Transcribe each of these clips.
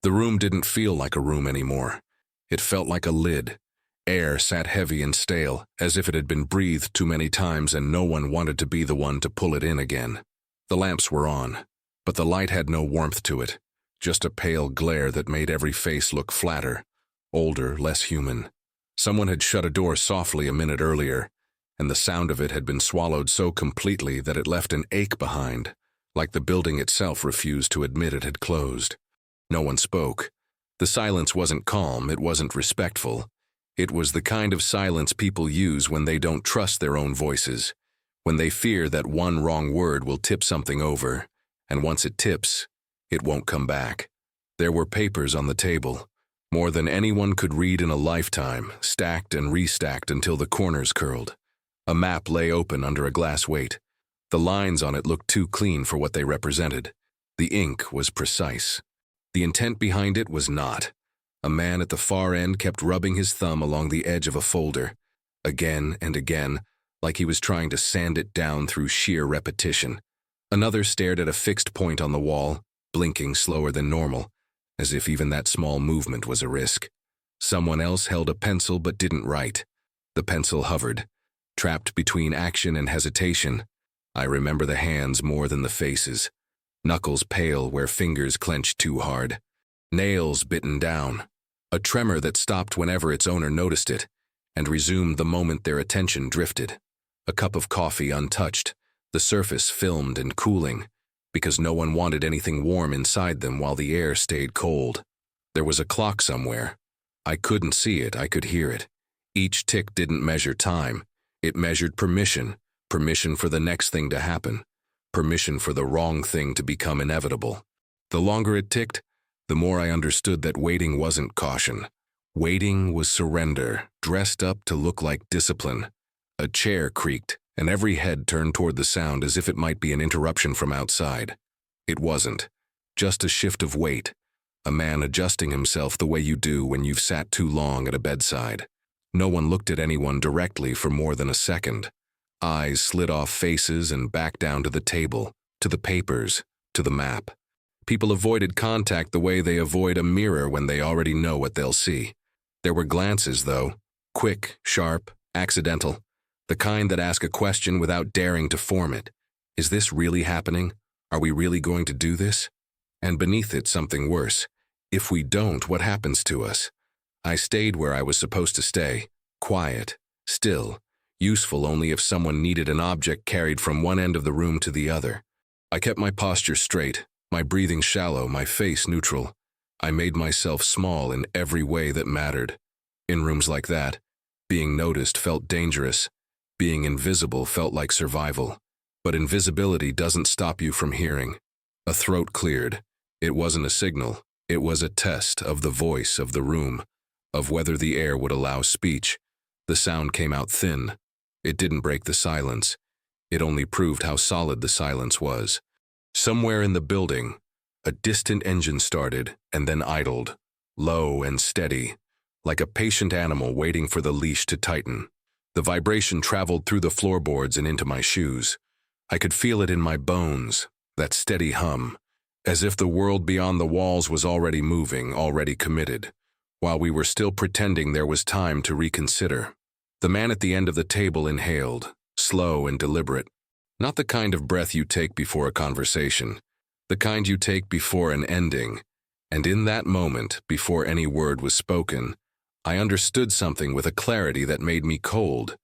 The room didn't feel like a room anymore. It felt like a lid. Air sat heavy and stale, as if it had been breathed too many times and no one wanted to be the one to pull it in again. The lamps were on, but the light had no warmth to it, just a pale glare that made every face look flatter, older, less human. Someone had shut a door softly a minute earlier, and the sound of it had been swallowed so completely that it left an ache behind, like the building itself refused to admit it had closed. No one spoke. The silence wasn't calm, it wasn't respectful. It was the kind of silence people use when they don't trust their own voices, when they fear that one wrong word will tip something over, and once it tips, it won't come back. There were papers on the table, more than anyone could read in a lifetime, stacked and restacked until the corners curled. A map lay open under a glass weight. The lines on it looked too clean for what they represented. The ink was precise. The intent behind it was not. A man at the far end kept rubbing his thumb along the edge of a folder, again and again, like he was trying to sand it down through sheer repetition. Another stared at a fixed point on the wall, blinking slower than normal, as if even that small movement was a risk. Someone else held a pencil but didn't write. The pencil hovered, trapped between action and hesitation. I remember the hands more than the faces. Knuckles pale where fingers clenched too hard. Nails bitten down. A tremor that stopped whenever its owner noticed it, and resumed the moment their attention drifted. A cup of coffee untouched, the surface filmed and cooling, because no one wanted anything warm inside them while the air stayed cold. There was a clock somewhere. I couldn't see it, I could hear it. Each tick didn't measure time. It measured permission, permission for the next thing to happen, permission for the wrong thing to become inevitable. The longer it ticked, the more I understood that waiting wasn't caution. Waiting was surrender, dressed up to look like discipline. A chair creaked, and every head turned toward the sound as if it might be an interruption from outside. It wasn't. Just a shift of weight. A man adjusting himself the way you do when you've sat too long at a bedside. No one looked at anyone directly for more than a second. Eyes slid off faces and back down to the table, to the papers, to the map. People avoided contact the way they avoid a mirror when they already know what they'll see. There were glances, though, quick, sharp, accidental, the kind that ask a question without daring to form it. Is this really happening? Are we really going to do this? And beneath it, something worse. If we don't, what happens to us? I stayed where I was supposed to stay, quiet, still, useful only if someone needed an object carried from one end of the room to the other. I kept my posture straight, my breathing shallow, my face neutral. I made myself small in every way that mattered. In rooms like that, being noticed felt dangerous. Being invisible felt like survival. But invisibility doesn't stop you from hearing. A throat cleared. It wasn't a signal. It was a test of the voice of the room, of whether the air would allow speech. The sound came out thin. It didn't break the silence. It only proved how solid the silence was. Somewhere in the building, a distant engine started and then idled, low and steady, like a patient animal waiting for the leash to tighten. The vibration traveled through the floorboards and into my shoes. I could feel it in my bones, that steady hum, as if the world beyond the walls was already moving, already committed, while we were still pretending there was time to reconsider. The man at the end of the table inhaled, slow and deliberate. Not the kind of breath you take before a conversation, the kind you take before an ending. And in that moment, before any word was spoken, I understood something with a clarity that made me cold.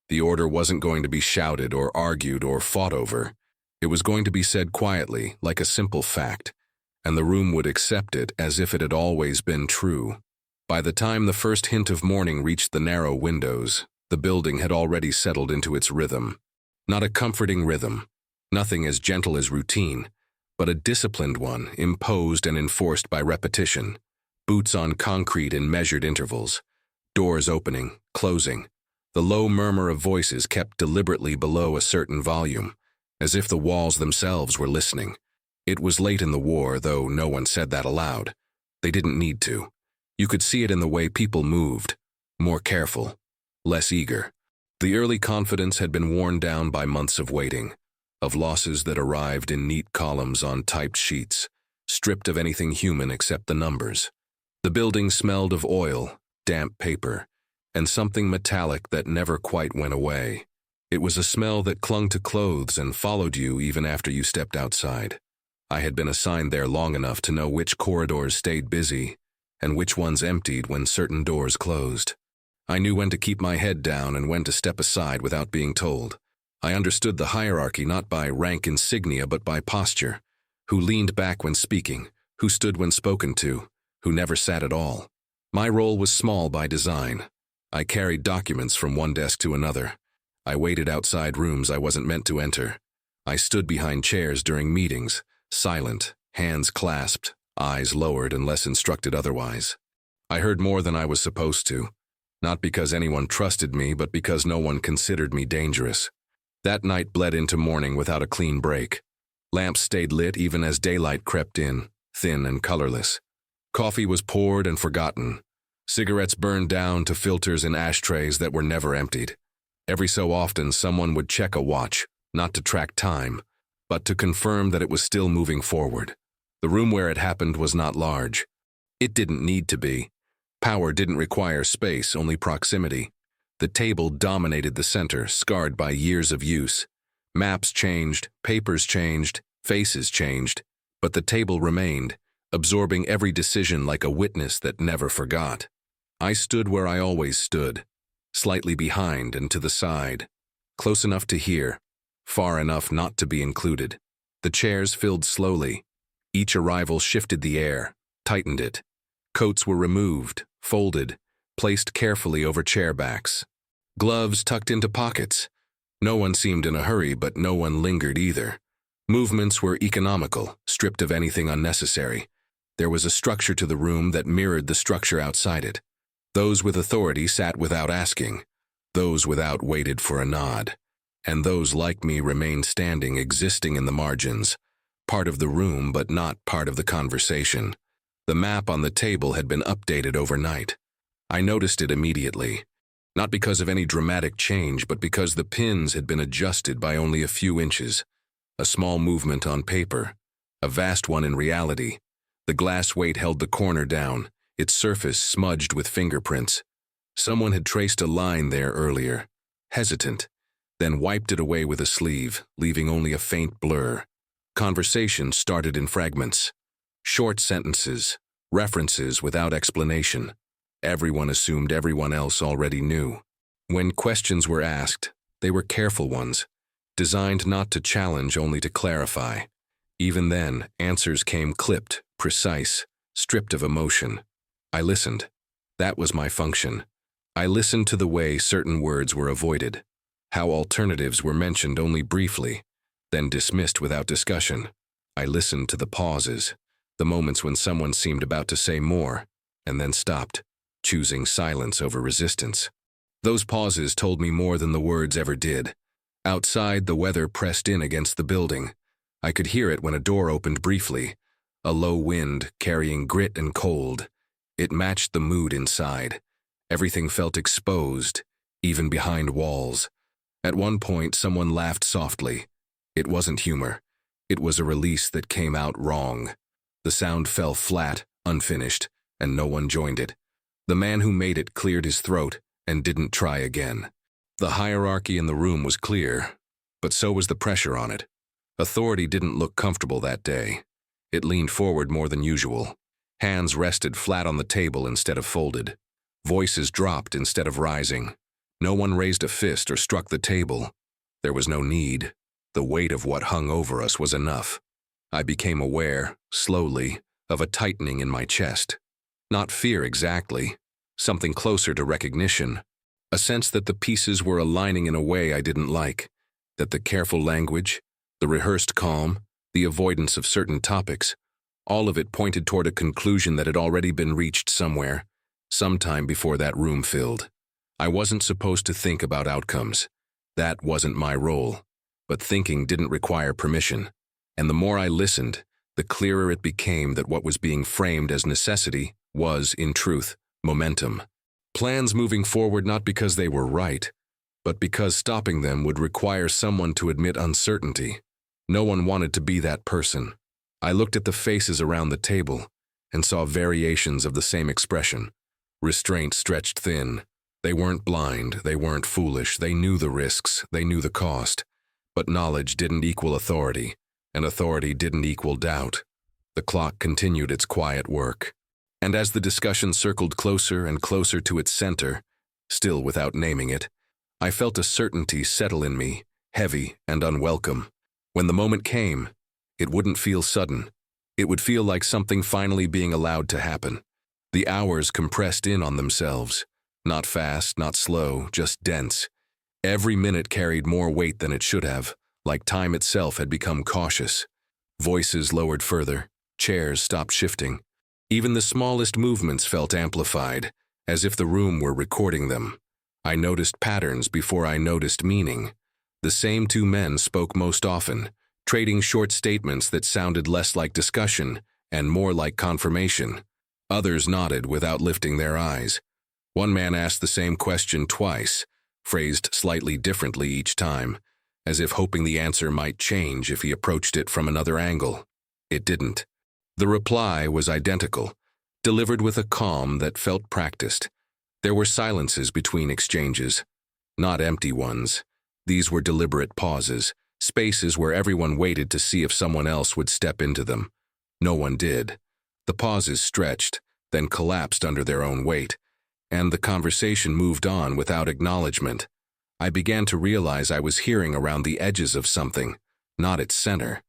The order wasn't going to be shouted or argued or fought over. It was going to be said quietly, like a simple fact, and the room would accept it as if it had always been true. By the time the first hint of morning reached the narrow windows, the building had already settled into its rhythm. Not a comforting rhythm, nothing as gentle as routine, but a disciplined one, imposed and enforced by repetition. Boots on concrete in measured intervals, doors opening, closing. The low murmur of voices kept deliberately below a certain volume, as if the walls themselves were listening. It was late in the war, though no one said that aloud. They didn't need to. You could see it in the way people moved, more careful, less eager. The early confidence had been worn down by months of waiting, of losses that arrived in neat columns on typed sheets, stripped of anything human except the numbers. The building smelled of oil, damp paper, and something metallic that never quite went away. It was a smell that clung to clothes and followed you even after you stepped outside. I had been assigned there long enough to know which corridors stayed busy and which ones emptied when certain doors closed. I knew when to keep my head down and when to step aside without being told. I understood the hierarchy not by rank insignia but by posture. Who leaned back when speaking, who stood when spoken to, who never sat at all. My role was small by design. I carried documents from one desk to another. I waited outside rooms I wasn't meant to enter. I stood behind chairs during meetings, silent, hands clasped, eyes lowered unless instructed otherwise. I heard more than I was supposed to, not because anyone trusted me, but because no one considered me dangerous. That night bled into morning without a clean break. Lamps stayed lit even as daylight crept in, thin and colorless. Coffee was poured and forgotten. Cigarettes burned down to filters in ashtrays that were never emptied. Every so often someone would check a watch, not to track time, but to confirm that it was still moving forward. The room where it happened was not large. It didn't need to be. Power didn't require space, only proximity. The table dominated the center, scarred by years of use. Maps changed, papers changed, faces changed, but the table remained, absorbing every decision like a witness that never forgot. I stood where I always stood, slightly behind and to the side, close enough to hear, far enough not to be included. The chairs filled slowly. Each arrival shifted the air, tightened it. Coats were removed, folded, placed carefully over chair backs. Gloves tucked into pockets. No one seemed in a hurry, but no one lingered either. Movements were economical, stripped of anything unnecessary. There was a structure to the room that mirrored the structure outside it. Those with authority sat without asking. Those without waited for a nod. And those like me remained standing, existing in the margins. Part of the room, but not part of the conversation. The map on the table had been updated overnight. I noticed it immediately. Not because of any dramatic change, but because the pins had been adjusted by only a few inches. A small movement on paper, a vast one in reality. The glass weight held the corner down, its surface smudged with fingerprints. Someone had traced a line there earlier, hesitant, then wiped it away with a sleeve, leaving only a faint blur. Conversation started in fragments. Short sentences, references without explanation. Everyone assumed everyone else already knew. When questions were asked, they were careful ones, designed not to challenge, only to clarify. Even then, answers came clipped, precise, stripped of emotion. I listened. That was my function. I listened to the way certain words were avoided, how alternatives were mentioned only briefly, then dismissed without discussion. I listened to the pauses, the moments when someone seemed about to say more, and then stopped, choosing silence over resistance. Those pauses told me more than the words ever did. Outside, the weather pressed in against the building. I could hear it when a door opened briefly, a low wind carrying grit and cold. It matched the mood inside. Everything felt exposed, even behind walls. At one point, someone laughed softly. It wasn't humor. It was a release that came out wrong. The sound fell flat, unfinished, and no one joined it. The man who made it cleared his throat and didn't try again. The hierarchy in the room was clear, but so was the pressure on it. Authority didn't look comfortable that day. It leaned forward more than usual. Hands rested flat on the table instead of folded. Voices dropped instead of rising. No one raised a fist or struck the table. There was no need. The weight of what hung over us was enough. I became aware, slowly, of a tightening in my chest. Not fear exactly, something closer to recognition. A sense that the pieces were aligning in a way I didn't like, that the careful language, the rehearsed calm, the avoidance of certain topics, all of it pointed toward a conclusion that had already been reached somewhere, sometime before that room filled. I wasn't supposed to think about outcomes. That wasn't my role. But thinking didn't require permission. And the more I listened, the clearer it became that what was being framed as necessity was, in truth, momentum. Plans moving forward not because they were right, but because stopping them would require someone to admit uncertainty. No one wanted to be that person. I looked at the faces around the table and saw variations of the same expression. Restraint stretched thin. They weren't blind, they weren't foolish, they knew the risks, they knew the cost. But knowledge didn't equal authority, and authority didn't equal doubt. The clock continued its quiet work. And as the discussion circled closer and closer to its center, still without naming it, I felt a certainty settle in me, heavy and unwelcome. When the moment came, it wouldn't feel sudden. It would feel like something finally being allowed to happen. The hours compressed in on themselves. Not fast, not slow, just dense. Every minute carried more weight than it should have, like time itself had become cautious. Voices lowered further, chairs stopped shifting. Even the smallest movements felt amplified, as if the room were recording them. I noticed patterns before I noticed meaning. The same two men spoke most often, trading short statements that sounded less like discussion and more like confirmation. Others nodded without lifting their eyes. One man asked the same question twice, phrased slightly differently each time, as if hoping the answer might change if he approached it from another angle. It didn't. The reply was identical, delivered with a calm that felt practiced. There were silences between exchanges, not empty ones. These were deliberate pauses, spaces where everyone waited to see if someone else would step into them. No one did. The pauses stretched, then collapsed under their own weight, and the conversation moved on without acknowledgement. I began to realize I was hearing around the edges of something, not its center.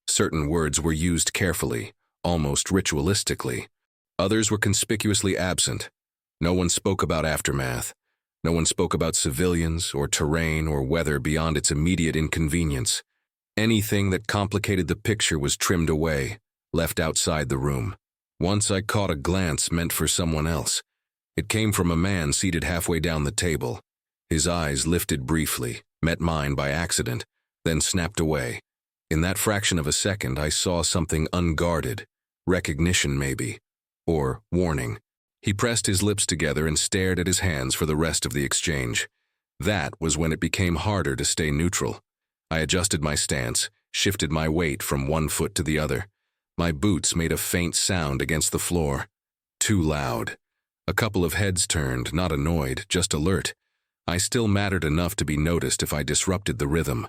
Certain words were used carefully, almost ritualistically. Others were conspicuously absent. No one spoke about aftermath. No one spoke about civilians or terrain or weather beyond its immediate inconvenience. Anything that complicated the picture was trimmed away, left outside the room. Once I caught a glance meant for someone else. It came from a man seated halfway down the table. His eyes lifted briefly, met mine by accident, then snapped away. In that fraction of a second, I saw something unguarded. Recognition, maybe. Or warning. He pressed his lips together and stared at his hands for the rest of the exchange. That was when it became harder to stay neutral. I adjusted my stance, shifted my weight from one foot to the other. My boots made a faint sound against the floor. Too loud. A couple of heads turned, not annoyed, just alert. I still mattered enough to be noticed if I disrupted the rhythm.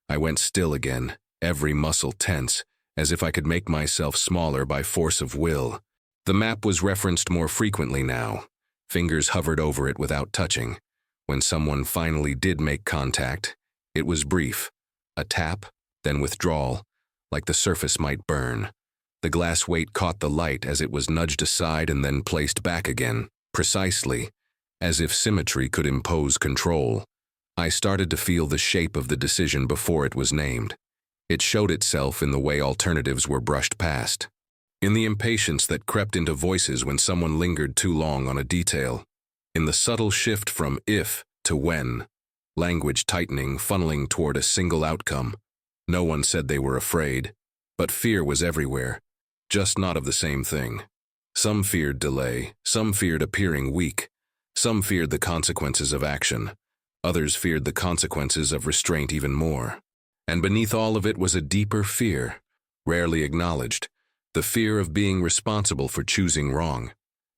I went still again, every muscle tense, as if I could make myself smaller by force of will. The map was referenced more frequently now. Fingers hovered over it without touching. When someone finally did make contact, it was brief. A tap, then withdrawal, like the surface might burn. The glass weight caught the light as it was nudged aside and then placed back again, precisely, as if symmetry could impose control. I started to feel the shape of the decision before it was named. It showed itself in the way alternatives were brushed past, in the impatience that crept into voices when someone lingered too long on a detail, in the subtle shift from if to when, language tightening, funneling toward a single outcome. No one said they were afraid, but fear was everywhere. Just not of the same thing. Some feared delay, some feared appearing weak, some feared the consequences of action, others feared the consequences of restraint even more. And beneath all of it was a deeper fear, rarely acknowledged, the fear of being responsible for choosing wrong.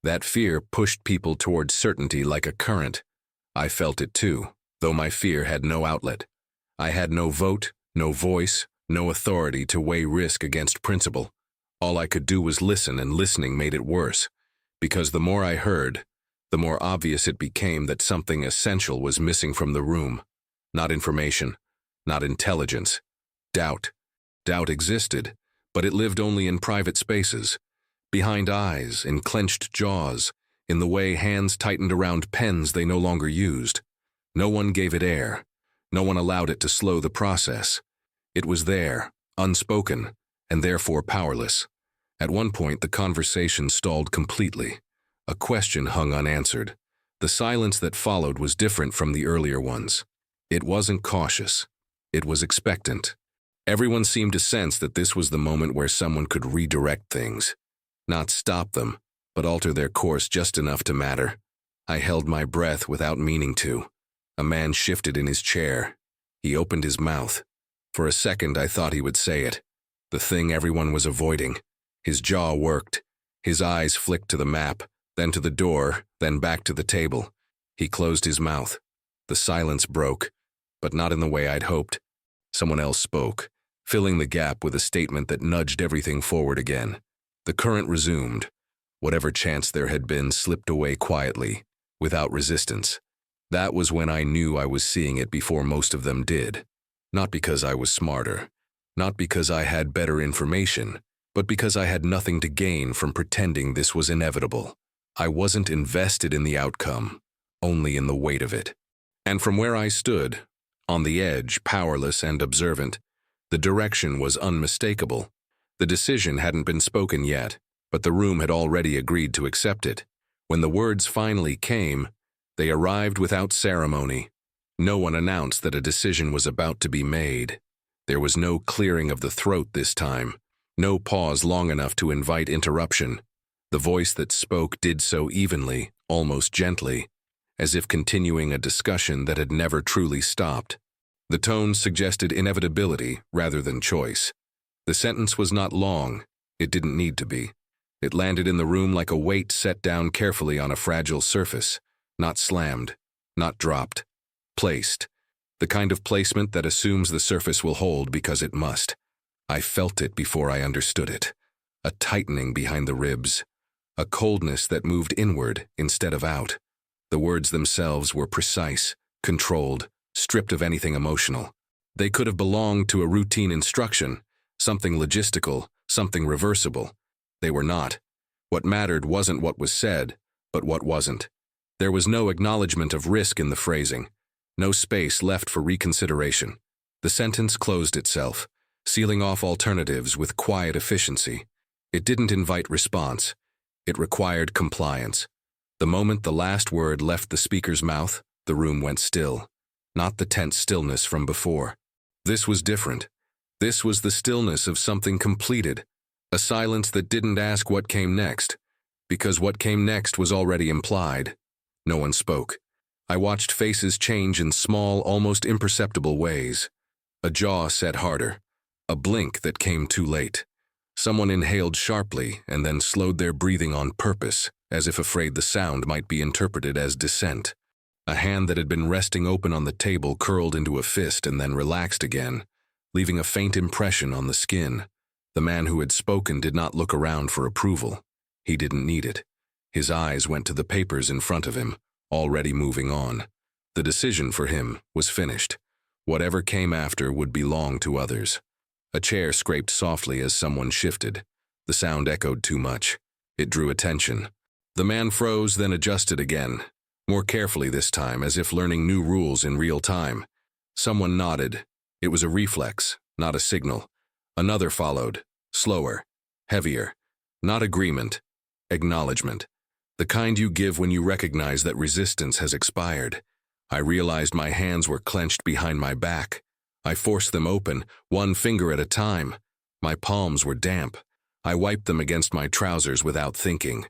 That fear pushed people toward certainty like a current. I felt it too, though my fear had no outlet. I had no vote, no voice, no authority to weigh risk against principle. All I could do was listen, and listening made it worse, because the more I heard, the more obvious it became that something essential was missing from the room. Not information, not intelligence. Doubt. Doubt existed, but it lived only in private spaces, behind eyes, in clenched jaws, in the way hands tightened around pens they no longer used. No one gave it air. No one allowed it to slow the process. It was there, unspoken, and therefore powerless. At one point, the conversation stalled completely. A question hung unanswered. The silence that followed was different from the earlier ones. It wasn't cautious. It was expectant. Everyone seemed to sense that this was the moment where someone could redirect things. Not stop them, but alter their course just enough to matter. I held my breath without meaning to. A man shifted in his chair. He opened his mouth. For a second, I thought he would say it. the thing everyone was avoiding. His jaw worked. His eyes flicked to the map, then to the door, then back to the table. He closed his mouth. The silence broke, but not in the way I'd hoped. Someone else spoke, filling the gap with a statement that nudged everything forward again. The current resumed. Whatever chance there had been slipped away quietly, without resistance. That was when I knew I was seeing it before most of them did. Not because I was smarter, not because I had better information, but because I had nothing to gain from pretending this was inevitable. I wasn't invested in the outcome, only in the weight of it. And from where I stood, on the edge, powerless and observant, the direction was unmistakable. The decision hadn't been spoken yet, but the room had already agreed to accept it. When the words finally came, they arrived without ceremony. No one announced that a decision was about to be made. There was no clearing of the throat this time, no pause long enough to invite interruption. The voice that spoke did so evenly, almost gently, as if continuing a discussion that had never truly stopped. The tone suggested inevitability rather than choice. The sentence was not long. It didn't need to be. It landed in the room like a weight set down carefully on a fragile surface, not slammed, not dropped, placed. The kind of placement that assumes the surface will hold because it must. I felt it before I understood it. A tightening behind the ribs. A coldness that moved inward instead of out. The words themselves were precise, controlled, stripped of anything emotional. They could have belonged to a routine instruction, something logistical, something reversible. They were not. What mattered wasn't what was said, but what wasn't. There was no acknowledgement of risk in the phrasing, no space left for reconsideration. The sentence closed itself, sealing off alternatives with quiet efficiency. It didn't invite response. It required compliance. The moment the last word left the speaker's mouth, the room went still, not the tense stillness from before. This was different. This was the stillness of something completed, a silence that didn't ask what came next, because what came next was already implied. No one spoke. I watched faces change in small, almost imperceptible ways. A jaw set harder, a blink that came too late. Someone inhaled sharply and then slowed their breathing on purpose, as if afraid the sound might be interpreted as dissent. A hand that had been resting open on the table curled into a fist and then relaxed again, leaving a faint impression on the skin. The man who had spoken did not look around for approval. He didn't need it. His eyes went to the papers in front of him, already moving on. The decision for him was finished. Whatever came after would belong to others. A chair scraped softly as someone shifted. The sound echoed too much. It drew attention. The man froze, then adjusted again, more carefully this time, as if learning new rules in real time. Someone nodded. It was a reflex, not a signal. Another followed, slower, heavier. Not agreement, acknowledgement. The kind you give when you recognize that resistance has expired. I realized my hands were clenched behind my back. I forced them open, one finger at a time. My palms were damp. I wiped them against my trousers without thinking.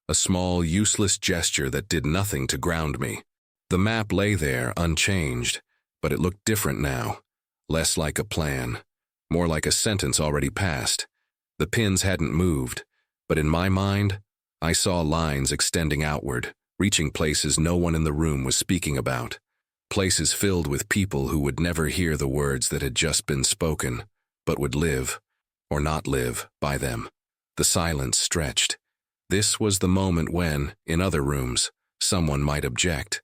A small, useless gesture that did nothing to ground me. The map lay there, unchanged, but it looked different now. Less like a plan, more like a sentence already passed. The pins hadn't moved, but in my mind, I saw lines extending outward, reaching places no one in the room was speaking about. Places filled with people who would never hear the words that had just been spoken, but would live, or not live, by them. The silence stretched. This was the moment when, in other rooms, someone might object,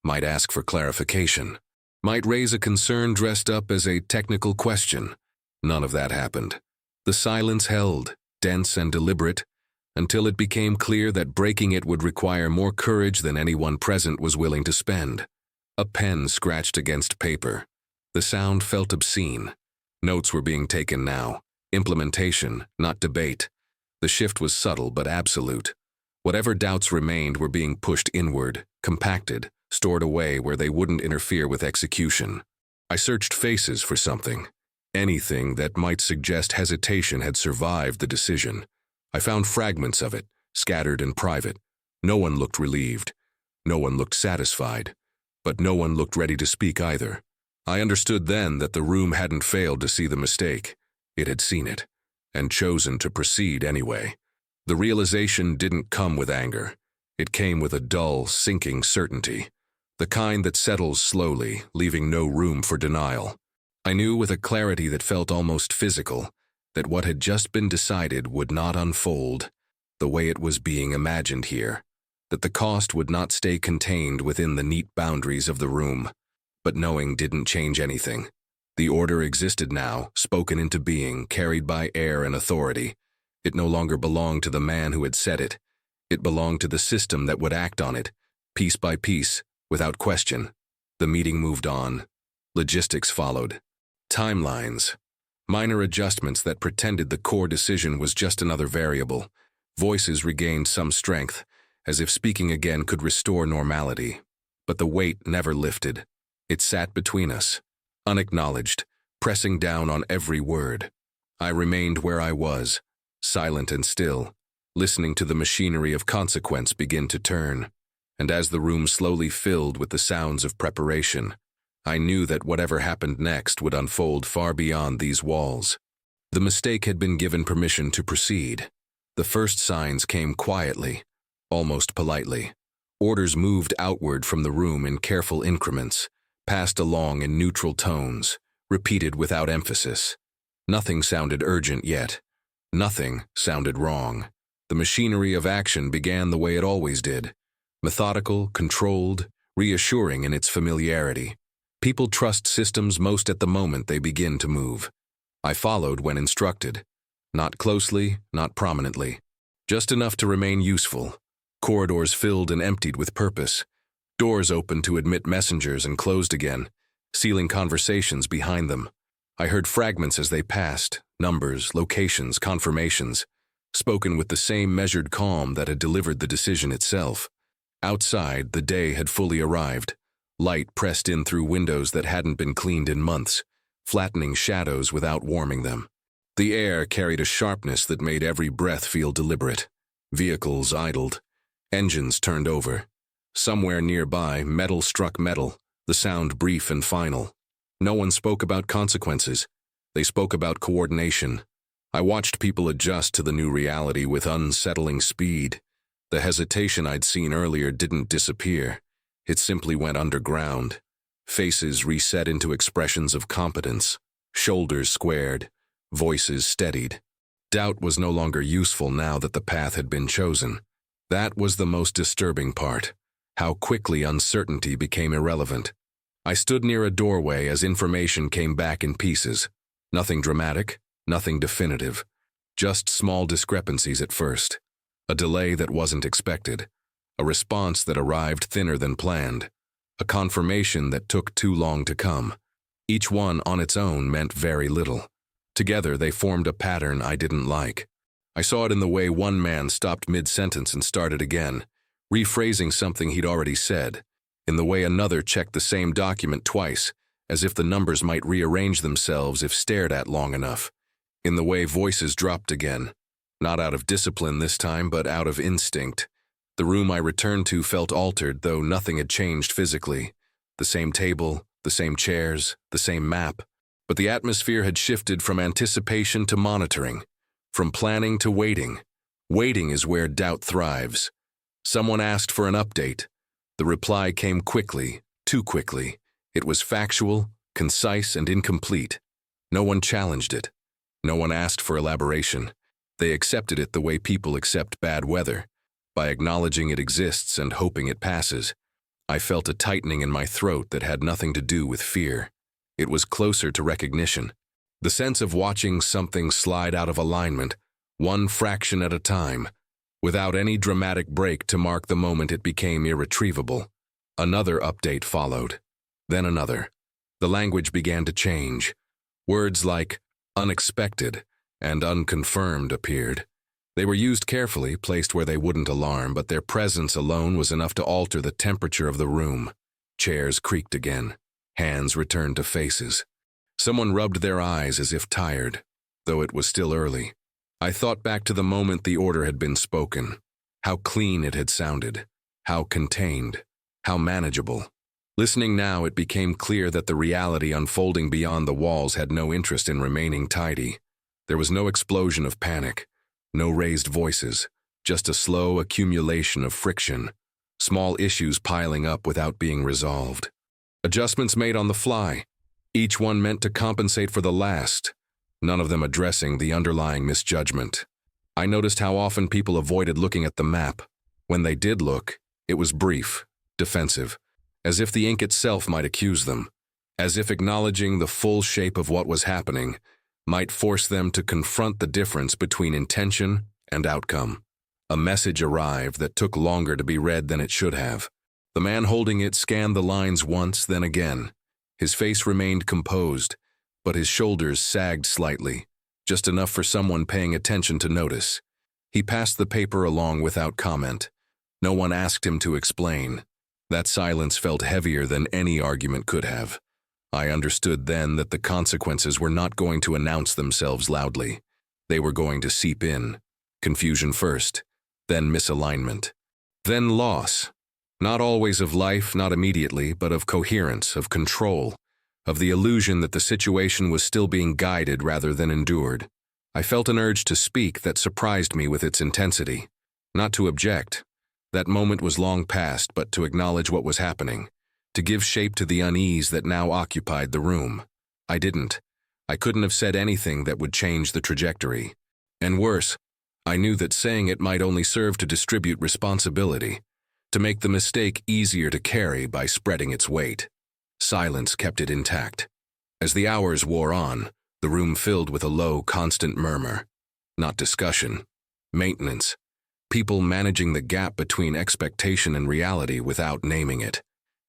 might ask for clarification, might raise a concern dressed up as a technical question. None of that happened. The silence held, dense and deliberate, until it became clear that breaking it would require more courage than anyone present was willing to spend. A pen scratched against paper. The sound felt obscene. Notes were being taken now. Implementation, not debate. The shift was subtle but absolute. Whatever doubts remained were being pushed inward, compacted, stored away where they wouldn't interfere with execution. I searched faces for something. Anything that might suggest hesitation had survived the decision. I found fragments of it, scattered and private. No one looked relieved. No one looked satisfied. But no one looked ready to speak either. I understood then that the room hadn't failed to see the mistake. It had seen it. and chosen to proceed anyway. The realization didn't come with anger. It came with a dull, sinking certainty, the kind that settles slowly, leaving no room for denial. I knew with a clarity that felt almost physical that what had just been decided would not unfold the way it was being imagined here, that the cost would not stay contained within the neat boundaries of the room. But knowing didn't change anything. The order existed now, spoken into being, carried by air and authority. It no longer belonged to the man who had said it. It belonged to the system that would act on it, piece by piece, without question. The meeting moved on. Logistics followed. Timelines. Minor adjustments that pretended the core decision was just another variable. Voices regained some strength, as if speaking again could restore normality. But the weight never lifted. It sat between us, unacknowledged, pressing down on every word. I remained where I was, silent and still, listening to the machinery of consequence begin to turn. And as the room slowly filled with the sounds of preparation, I knew that whatever happened next would unfold far beyond these walls. The mistake had been given permission to proceed. The first signs came quietly, almost politely. Orders moved outward from the room in careful increments, passed along in neutral tones, repeated without emphasis. Nothing sounded urgent yet. Nothing sounded wrong. The machinery of action began the way it always did, methodical, controlled, reassuring in its familiarity. People trust systems most at the moment they begin to move. I followed when instructed. Not closely, not prominently. Just enough to remain useful. Corridors filled and emptied with purpose. Doors opened to admit messengers and closed again, sealing conversations behind them. I heard fragments as they passed, numbers, locations, confirmations, spoken with the same measured calm that had delivered the decision itself. Outside, the day had fully arrived. Light pressed in through windows that hadn't been cleaned in months, flattening shadows without warming them. The air carried a sharpness that made every breath feel deliberate. Vehicles idled. Engines turned over. Somewhere nearby, metal struck metal, the sound brief and final. No one spoke about consequences. They spoke about coordination. I watched people adjust to the new reality with unsettling speed. The hesitation I'd seen earlier didn't disappear. It simply went underground. Faces reset into expressions of competence. Shoulders squared. Voices steadied. Doubt was no longer useful now that the path had been chosen. That was the most disturbing part. How quickly uncertainty became irrelevant. I stood near a doorway as information came back in pieces. Nothing dramatic, nothing definitive. Just small discrepancies at first. A delay that wasn't expected. A response that arrived thinner than planned. A confirmation that took too long to come. Each one on its own meant very little. Together they formed a pattern I didn't like. I saw it in the way one man stopped mid-sentence and started again, rephrasing something he'd already said, in the way another checked the same document twice, as if the numbers might rearrange themselves if stared at long enough, in the way voices dropped again, not out of discipline this time, but out of instinct. The room I returned to felt altered, though nothing had changed physically. The same table, the same chairs, the same map, but the atmosphere had shifted from anticipation to monitoring, from planning to waiting. Waiting is where doubt thrives. Someone asked for an update. The reply came quickly, too quickly. It was factual, concise, and incomplete. No one challenged it. No one asked for elaboration. They accepted it the way people accept bad weather, by acknowledging it exists and hoping it passes. I felt a tightening in my throat that had nothing to do with fear. It was closer to recognition. The sense of watching something slide out of alignment, one fraction at a time, without any dramatic break to mark the moment it became irretrievable. Another update followed. Then another. The language began to change. Words like unexpected and unconfirmed appeared. They were used carefully, placed where they wouldn't alarm, but their presence alone was enough to alter the temperature of the room. Chairs creaked again. Hands returned to faces. Someone rubbed their eyes as if tired, though it was still early. I thought back to the moment the order had been spoken. How clean it had sounded. How contained. How manageable. Listening now, it became clear that the reality unfolding beyond the walls had no interest in remaining tidy. There was no explosion of panic, no raised voices, just a slow accumulation of friction, small issues piling up without being resolved. Adjustments made on the fly, each one meant to compensate for the last, none of them addressing the underlying misjudgment. I noticed how often people avoided looking at the map. When they did look, it was brief, defensive, as if the ink itself might accuse them, as if acknowledging the full shape of what was happening might force them to confront the difference between intention and outcome. A message arrived that took longer to be read than it should have. The man holding it scanned the lines once, then again. His face remained composed, but his shoulders sagged slightly, just enough for someone paying attention to notice. He passed the paper along without comment. No one asked him to explain. That silence felt heavier than any argument could have. I understood then that the consequences were not going to announce themselves loudly. They were going to seep in. Confusion first, then misalignment, then loss. Not always of life, not immediately, but of coherence, of control, of the illusion that the situation was still being guided rather than endured. I felt an urge to speak that surprised me with its intensity. Not to object. That moment was long past, but to acknowledge what was happening, to give shape to the unease that now occupied the room. I didn't. I couldn't have said anything that would change the trajectory. And worse, I knew that saying it might only serve to distribute responsibility, to make the mistake easier to carry by spreading its weight. Silence kept it intact. As the hours wore on, the room filled with a low, constant murmur. Not discussion. Maintenance. People managing the gap between expectation and reality without naming it.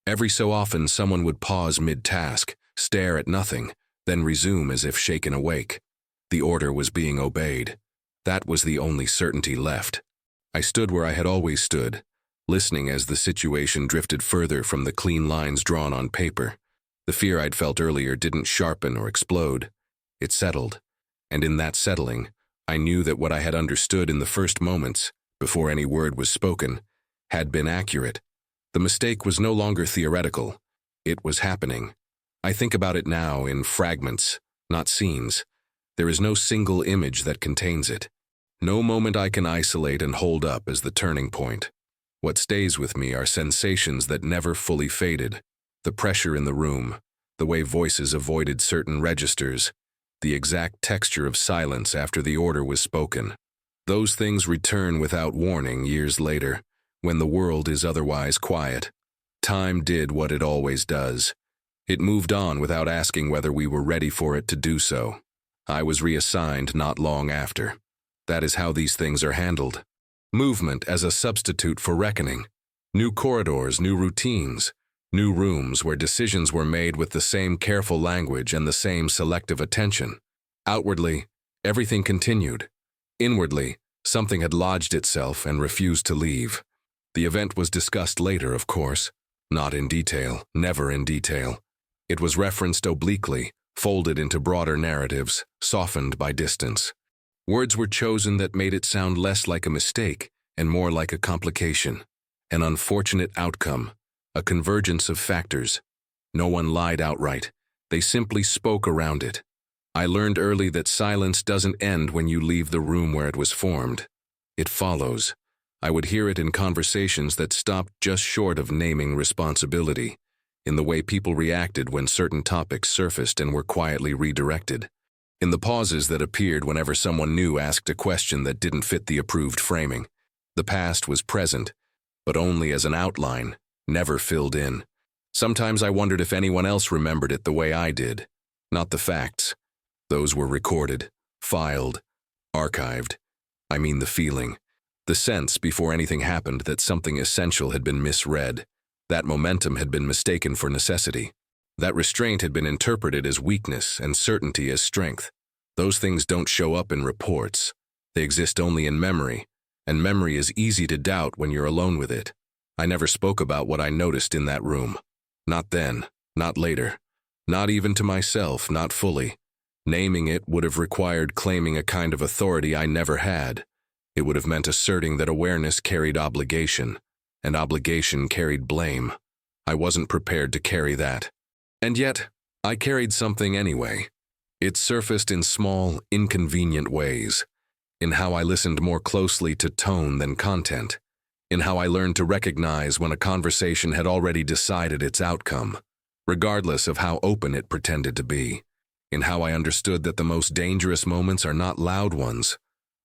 Every so often someone would pause mid-task, stare at nothing, then resume as if shaken awake. The order was being obeyed. That was the only certainty left. I stood where I had always stood, listening as the situation drifted further from the clean lines drawn on paper. The fear I'd felt earlier didn't sharpen or explode. It settled, and in that settling, I knew that what I had understood in the first moments, before any word was spoken, had been accurate. The mistake was no longer theoretical. It was happening. I think about it now in fragments, not scenes. There is no single image that contains it. No moment I can isolate and hold up as the turning point. What stays with me are sensations that never fully faded. The pressure in the room, the way voices avoided certain registers, the exact texture of silence after the order was spoken. Those things return without warning years later, when the world is otherwise quiet. Time did what it always does. It moved on without asking whether we were ready for it to do so. I was reassigned not long after. That is how these things are handled. Movement as a substitute for reckoning. New corridors, new routines, new rooms where decisions were made with the same careful language and the same selective attention. Outwardly, everything continued. Inwardly, something had lodged itself and refused to leave. The event was discussed later, of course. Not in detail, never in detail. It was referenced obliquely, folded into broader narratives, softened by distance. Words were chosen that made it sound less like a mistake and more like a complication, an unfortunate outcome, a convergence of factors. No one lied outright. They simply spoke around it. I learned early that silence doesn't end when you leave the room where it was formed. It follows. I would hear it in conversations that stopped just short of naming responsibility, in the way people reacted when certain topics surfaced and were quietly redirected, in the pauses that appeared whenever someone new asked a question that didn't fit the approved framing. The past was present, but only as an outline, never filled in. Sometimes I wondered if anyone else remembered it the way I did. Not the facts. Those were recorded, filed, archived. I mean the feeling. The sense before anything happened that something essential had been misread. That momentum had been mistaken for necessity. That restraint had been interpreted as weakness and certainty as strength. Those things don't show up in reports. They exist only in memory, and memory is easy to doubt when you're alone with it. I never spoke about what I noticed in that room. Not then, not later. Not even to myself, not fully. Naming it would have required claiming a kind of authority I never had. It would have meant asserting that awareness carried obligation, and obligation carried blame. I wasn't prepared to carry that. And yet, I carried something anyway. It surfaced in small, inconvenient ways, in how I listened more closely to tone than content, in how I learned to recognize when a conversation had already decided its outcome, regardless of how open it pretended to be, in how I understood that the most dangerous moments are not loud ones,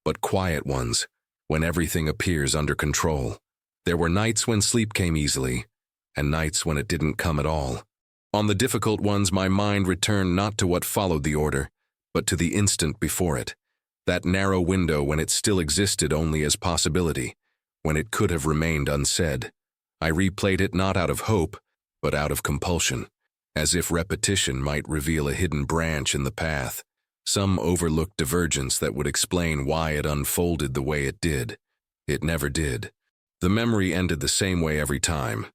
but quiet ones, when everything appears under control. There were nights when sleep came easily, and nights when it didn't come at all. On the difficult ones, my mind returned not to what followed the order, but to the instant before it, that narrow window when it still existed only as possibility, when it could have remained unsaid. I replayed it not out of hope, but out of compulsion, as if repetition might reveal a hidden branch in the path, some overlooked divergence that would explain why it unfolded the way it did. It never did. The memory ended the same way every time,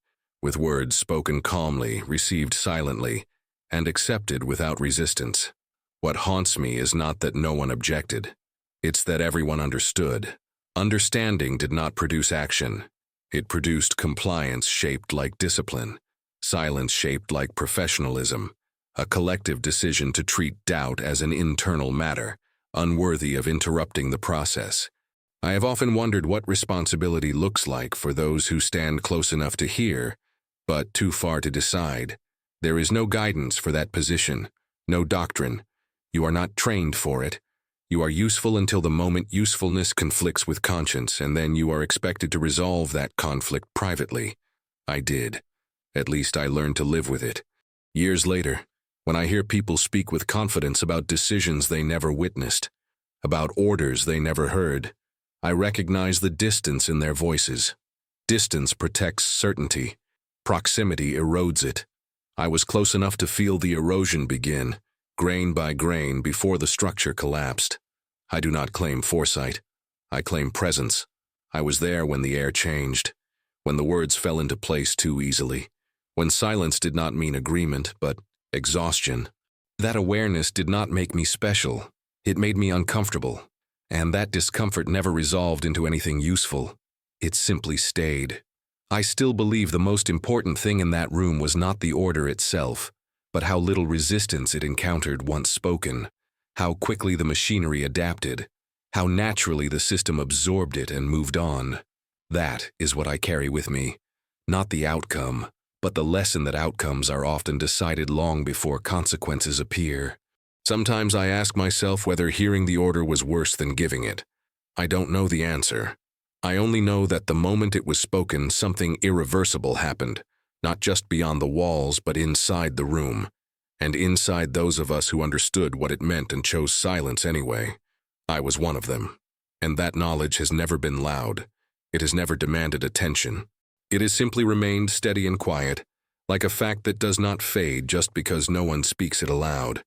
with words spoken calmly, received silently, and accepted without resistance. What haunts me is not that no one objected. It's that everyone understood. Understanding did not produce action. It produced compliance shaped like discipline, silence shaped like professionalism, a collective decision to treat doubt as an internal matter, unworthy of interrupting the process. I have often wondered what responsibility looks like for those who stand close enough to hear, but too far to decide. There is no guidance for that position, no doctrine. You are not trained for it. You are useful until the moment usefulness conflicts with conscience, and then you are expected to resolve that conflict privately. I did. At least I learned to live with it. Years later, when I hear people speak with confidence about decisions they never witnessed, about orders they never heard, I recognize the distance in their voices. Distance protects certainty. Proximity erodes it. I was close enough to feel the erosion begin, grain by grain, before the structure collapsed. I do not claim foresight. I claim presence. I was there when the air changed, when the words fell into place too easily, when silence did not mean agreement, but exhaustion. That awareness did not make me special. It made me uncomfortable, and that discomfort never resolved into anything useful. It simply stayed. I still believe the most important thing in that room was not the order itself, but how little resistance it encountered once spoken, how quickly the machinery adapted, how naturally the system absorbed it and moved on. That is what I carry with me, not the outcome, but the lesson that outcomes are often decided long before consequences appear. Sometimes I ask myself whether hearing the order was worse than giving it. I don't know the answer. I only know that the moment it was spoken, something irreversible happened, not just beyond the walls, but inside the room, and inside those of us who understood what it meant and chose silence anyway. I was one of them, and that knowledge has never been loud. It has never demanded attention. It has simply remained steady and quiet, like a fact that does not fade just because no one speaks it aloud.